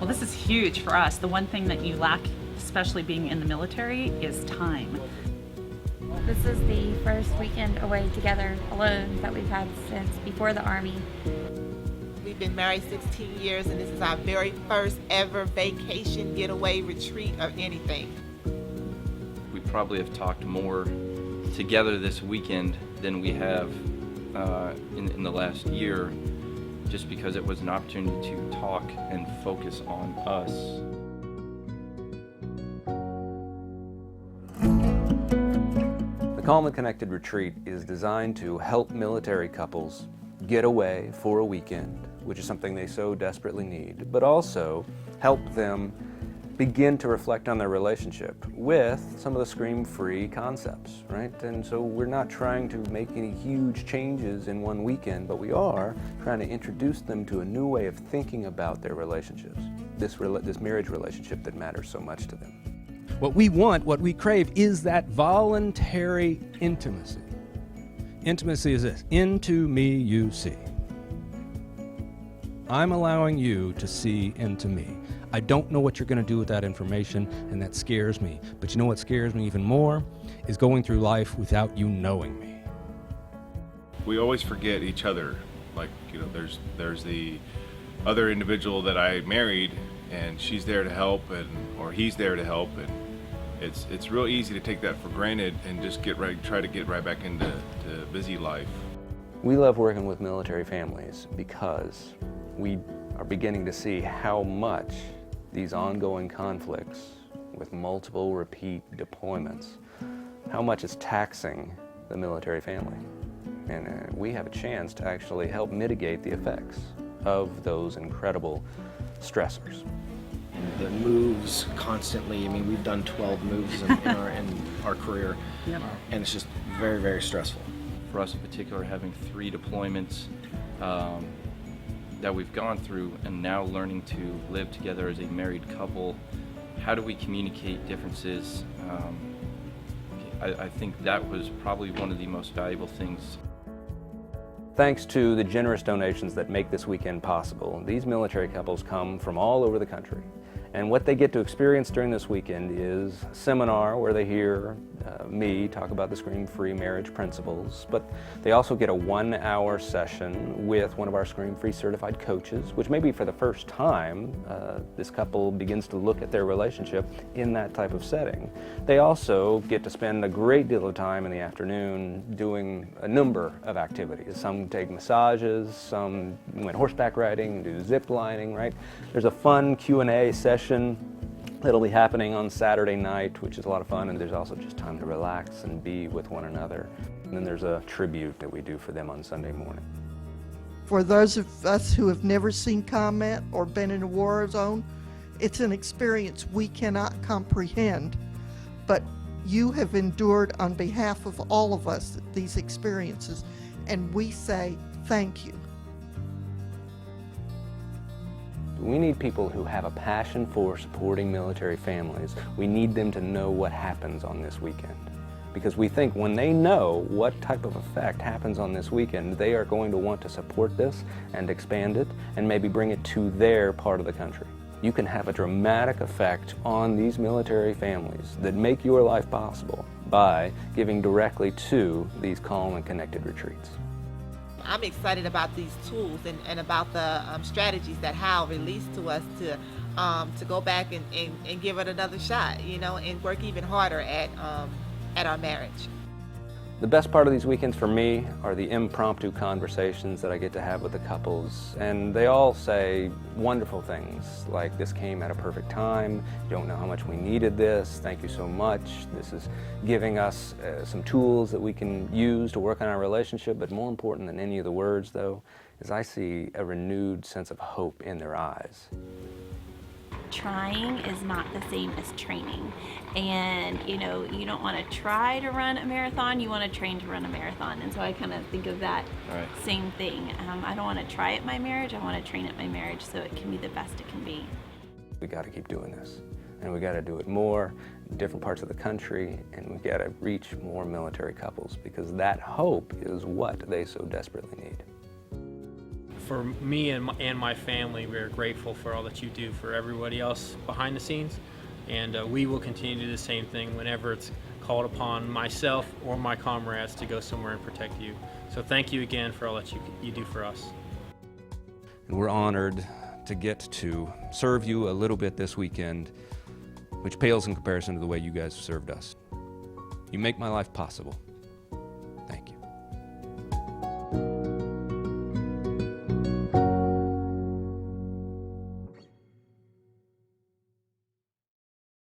Well, this is huge for us. The one thing that you lack, especially being in the military, is time. This is the first weekend away together alone that we've had since before the Army. We've been married 16 years, and this is our very first ever vacation, getaway, retreat, or anything. We probably have talked more together this weekend than we have in the last year, just because it was an opportunity to talk and focus on us. The Calm and Connected Retreat is designed to help military couples get away for a weekend, which is something they so desperately need, but also help them begin to reflect on their relationship with some of the ScreamFree concepts, right? And so we're not trying to make any huge changes in one weekend, but we are trying to introduce them to a new way of thinking about their relationships, this marriage relationship that matters so much to them. What we want, what we crave, is that voluntary intimacy. Intimacy is this: into me you see. I'm allowing you to see into me. I don't know what you're going to do with that information, and that scares me. But you know what scares me even more? Is going through life without you knowing me. We always forget each other. Like, there's the other individual that I married, and she's there to help, or he's there to help, and it's real easy to take that for granted and just try to get right back into busy life. We love working with military families because we are beginning to see how much these ongoing conflicts with multiple repeat deployments, how much it's taxing the military family. And we have a chance to actually help mitigate the effects of those incredible stressors. The moves constantly, we've done 12 moves in our career, Yep. and it's just very, very stressful. For us in particular, having 3 deployments that we've gone through, and now learning to live together as a married couple, how do we communicate differences? I think that was probably one of the most valuable things. Thanks to the generous donations that make this weekend possible, these military couples come from all over the country. And what they get to experience during this weekend is a seminar where they hear me talk about the ScreamFree marriage principles, but they also get a 1-hour session with one of our ScreamFree certified coaches, which may be for the first time this couple begins to look at their relationship in that type of setting. They also get to spend a great deal of time in the afternoon doing a number of activities. Some take massages, some went horseback riding, do zip lining, right? There's a fun Q&A session that'll be happening on Saturday night, which is a lot of fun, and there's also just time to relax and be with one another. And then there's a tribute that we do for them on Sunday morning. For those of us who have never seen combat or been in a war zone, it's an experience we cannot comprehend, but you have endured on behalf of all of us these experiences, and we say thank you. We need people who have a passion for supporting military families. We need them to know what happens on this weekend. Because we think when they know what type of effect happens on this weekend, they are going to want to support this and expand it and maybe bring it to their part of the country. You can have a dramatic effect on these military families that make your life possible by giving directly to these calm and connected retreats. I'm excited about these tools and about the strategies that Hal released to us to go back and give it another shot, and work even harder at our marriage. The best part of these weekends for me are the impromptu conversations that I get to have with the couples, and they all say wonderful things like, "This came at a perfect time, you don't know how much we needed this, thank you so much, this is giving us some tools that we can use to work on our relationship," but more important than any of the words, though, is I see a renewed sense of hope in their eyes. Trying is not the same as training. And you don't want to try to run a marathon, you want to train to run a marathon. And so I kind of think of that Right. same thing. I don't want to try at my marriage, I want to train at my marriage so it can be the best it can be. We got to keep doing this, and we got to do it more in different parts of the country, and we got to reach more military couples because that hope is what they so desperately need. for me and my family, we're grateful for all that you do for everybody else behind the scenes, and we will continue to do the same thing whenever it's called upon myself or my comrades to go somewhere and protect you. So thank you again for all that you do for us. And we're honored to get to serve you a little bit this weekend, which pales in comparison to the way you guys have served us. You make my life possible.